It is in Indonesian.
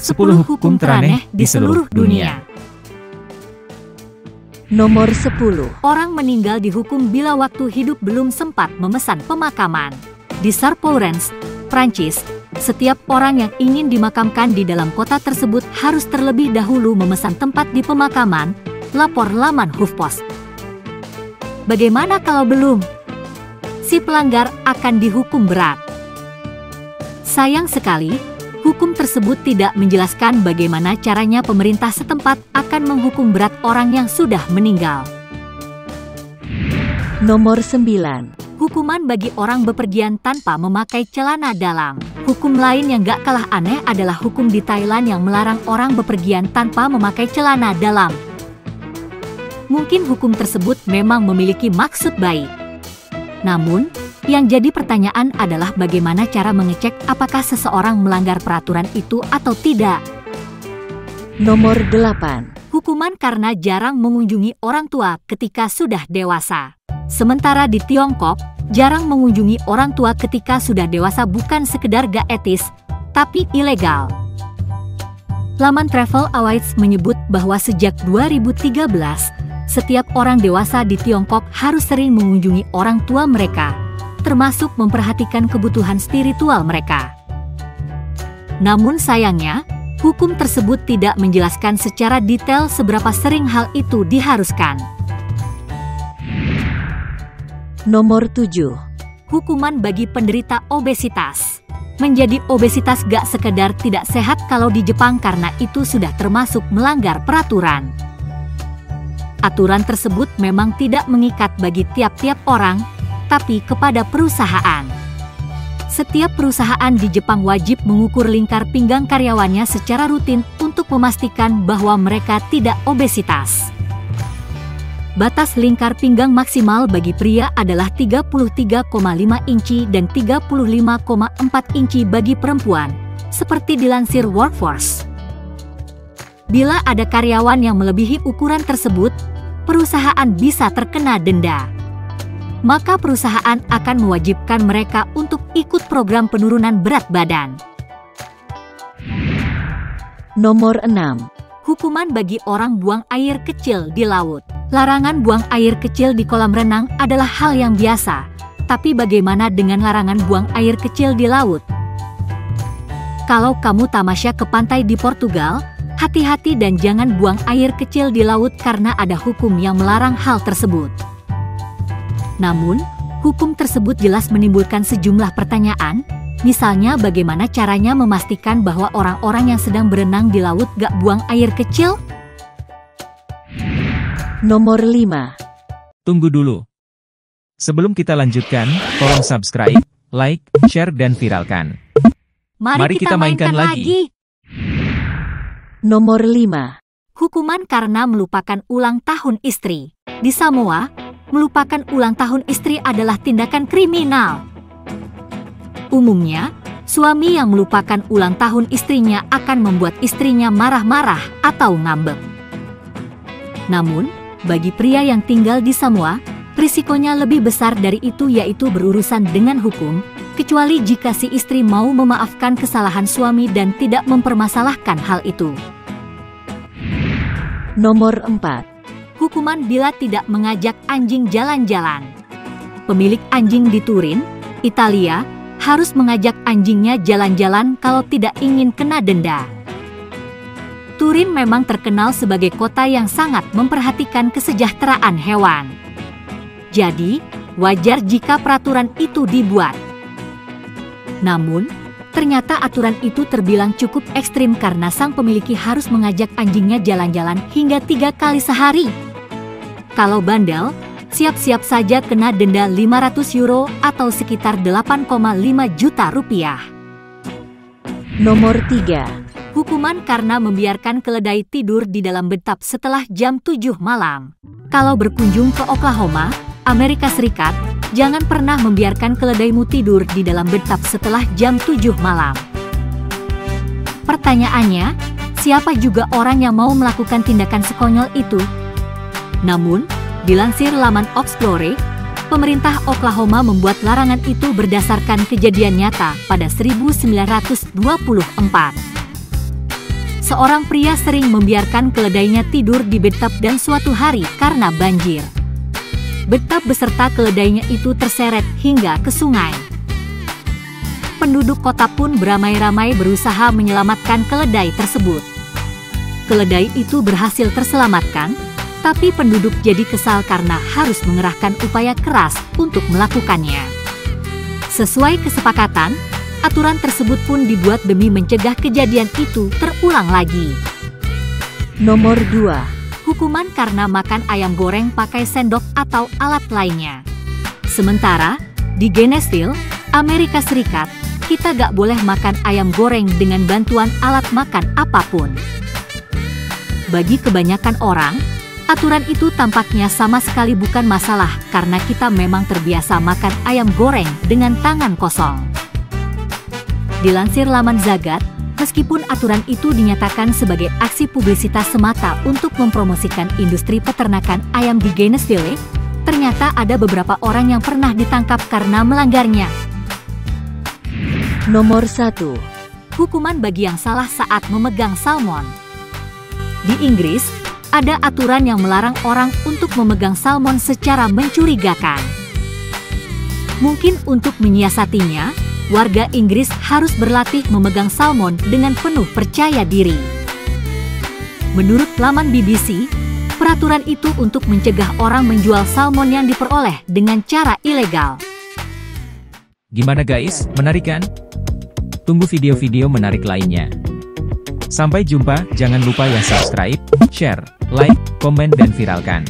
10 hukum teraneh di seluruh dunia. Nomor 10. Orang meninggal dihukum bila waktu hidup belum sempat memesan pemakaman. Di Sarpourens, Prancis, setiap orang yang ingin dimakamkan di dalam kota tersebut harus terlebih dahulu memesan tempat di pemakaman, lapor laman HuffPost. Bagaimana kalau belum? Si pelanggar akan dihukum berat. Sayang sekali, hukum tersebut tidak menjelaskan bagaimana caranya pemerintah setempat akan menghukum berat orang yang sudah meninggal. Nomor 9. Hukuman bagi orang bepergian tanpa memakai celana dalam. Hukum lain yang gak kalah aneh adalah hukum di Thailand yang melarang orang bepergian tanpa memakai celana dalam. Mungkin hukum tersebut memang memiliki maksud baik. Namun, yang jadi pertanyaan adalah bagaimana cara mengecek apakah seseorang melanggar peraturan itu atau tidak. Nomor 8. Hukuman karena jarang mengunjungi orang tua ketika sudah dewasa. Sementara di Tiongkok, jarang mengunjungi orang tua ketika sudah dewasa bukan sekedar gak etis, tapi ilegal. Laman Travel Awards menyebut bahwa sejak 2013, setiap orang dewasa di Tiongkok harus sering mengunjungi orang tua mereka, termasuk memperhatikan kebutuhan spiritual mereka. Namun sayangnya, hukum tersebut tidak menjelaskan secara detail seberapa sering hal itu diharuskan. Nomor 7. Hukuman bagi penderita obesitas. Menjadi obesitas gak sekedar tidak sehat kalau di Jepang karena itu sudah termasuk melanggar peraturan. Aturan tersebut memang tidak mengikat bagi tiap-tiap orang, tapi kepada perusahaan. Setiap perusahaan di Jepang wajib mengukur lingkar pinggang karyawannya secara rutin untuk memastikan bahwa mereka tidak obesitas. Batas lingkar pinggang maksimal bagi pria adalah 33,5 inci dan 35,4 inci bagi perempuan, seperti dilansir Workforce. Bila ada karyawan yang melebihi ukuran tersebut, perusahaan bisa terkena denda. Maka perusahaan akan mewajibkan mereka untuk ikut program penurunan berat badan. Nomor 6. Hukuman bagi orang buang air kecil di laut. Larangan buang air kecil di kolam renang adalah hal yang biasa, tapi bagaimana dengan larangan buang air kecil di laut? Kalau kamu tamasya ke pantai di Portugal, hati-hati dan jangan buang air kecil di laut karena ada hukum yang melarang hal tersebut. Namun, hukum tersebut jelas menimbulkan sejumlah pertanyaan, misalnya bagaimana caranya memastikan bahwa orang-orang yang sedang berenang di laut gak buang air kecil? Nomor 5. Tunggu dulu. Sebelum kita lanjutkan, tolong subscribe, like, share, dan viralkan. Mari kita mainkan lagi. Nomor 5. Hukuman karena melupakan ulang tahun istri. Di Samoa, melupakan ulang tahun istri adalah tindakan kriminal. Umumnya, suami yang melupakan ulang tahun istrinya akan membuat istrinya marah-marah atau ngambek. Namun, bagi pria yang tinggal di Samoa, risikonya lebih besar dari itu yaitu berurusan dengan hukum, kecuali jika si istri mau memaafkan kesalahan suami dan tidak mempermasalahkan hal itu. Nomor 4. Hukuman bila tidak mengajak anjing jalan-jalan. Pemilik anjing di Turin, Italia, harus mengajak anjingnya jalan-jalan kalau tidak ingin kena denda. Turin memang terkenal sebagai kota yang sangat memperhatikan kesejahteraan hewan. Jadi, wajar jika peraturan itu dibuat. Namun, ternyata aturan itu terbilang cukup ekstrim karena sang pemilik harus mengajak anjingnya jalan-jalan hingga 3 kali sehari. Kalau bandel, siap-siap saja kena denda 500 euro atau sekitar 8,5 juta rupiah. Nomor 3. Hukuman karena membiarkan keledai tidur di dalam bathtub setelah jam 7 malam. Kalau berkunjung ke Oklahoma, Amerika Serikat, jangan pernah membiarkan keledaimu tidur di dalam bathtub setelah jam 7 malam. Pertanyaannya, siapa juga orang yang mau melakukan tindakan sekonyol itu? Namun, dilansir laman Oxplore, pemerintah Oklahoma membuat larangan itu berdasarkan kejadian nyata pada 1924. seorang pria sering membiarkan keledainya tidur di bathtub dan suatu hari karena banjir, bathtub beserta keledainya itu terseret hingga ke sungai. Penduduk kota pun beramai-ramai berusaha menyelamatkan keledai tersebut. Keledai itu berhasil terselamatkan, tapi penduduk jadi kesal karena harus mengerahkan upaya keras untuk melakukannya. Sesuai kesepakatan, aturan tersebut pun dibuat demi mencegah kejadian itu terulang lagi. Nomor 2. Hukuman karena makan ayam goreng pakai sendok atau alat lainnya. Sementara, di Gainesville, Amerika Serikat, kita gak boleh makan ayam goreng dengan bantuan alat makan apapun. Bagi kebanyakan orang, aturan itu tampaknya sama sekali bukan masalah karena kita memang terbiasa makan ayam goreng dengan tangan kosong. Dilansir laman Zagat, meskipun aturan itu dinyatakan sebagai aksi publisitas semata untuk mempromosikan industri peternakan ayam di Gainesville, ternyata ada beberapa orang yang pernah ditangkap karena melanggarnya. Nomor 1. Hukuman bagi yang salah saat memegang salmon. Di Inggris, ada aturan yang melarang orang untuk memegang salmon secara mencurigakan. Mungkin untuk menyiasatinya, warga Inggris harus berlatih memegang salmon dengan penuh percaya diri. Menurut laman BBC, peraturan itu untuk mencegah orang menjual salmon yang diperoleh dengan cara ilegal. Gimana guys, menarik kan? Tunggu video-video menarik lainnya. Sampai jumpa, jangan lupa ya subscribe, share, like, komen dan viralkan.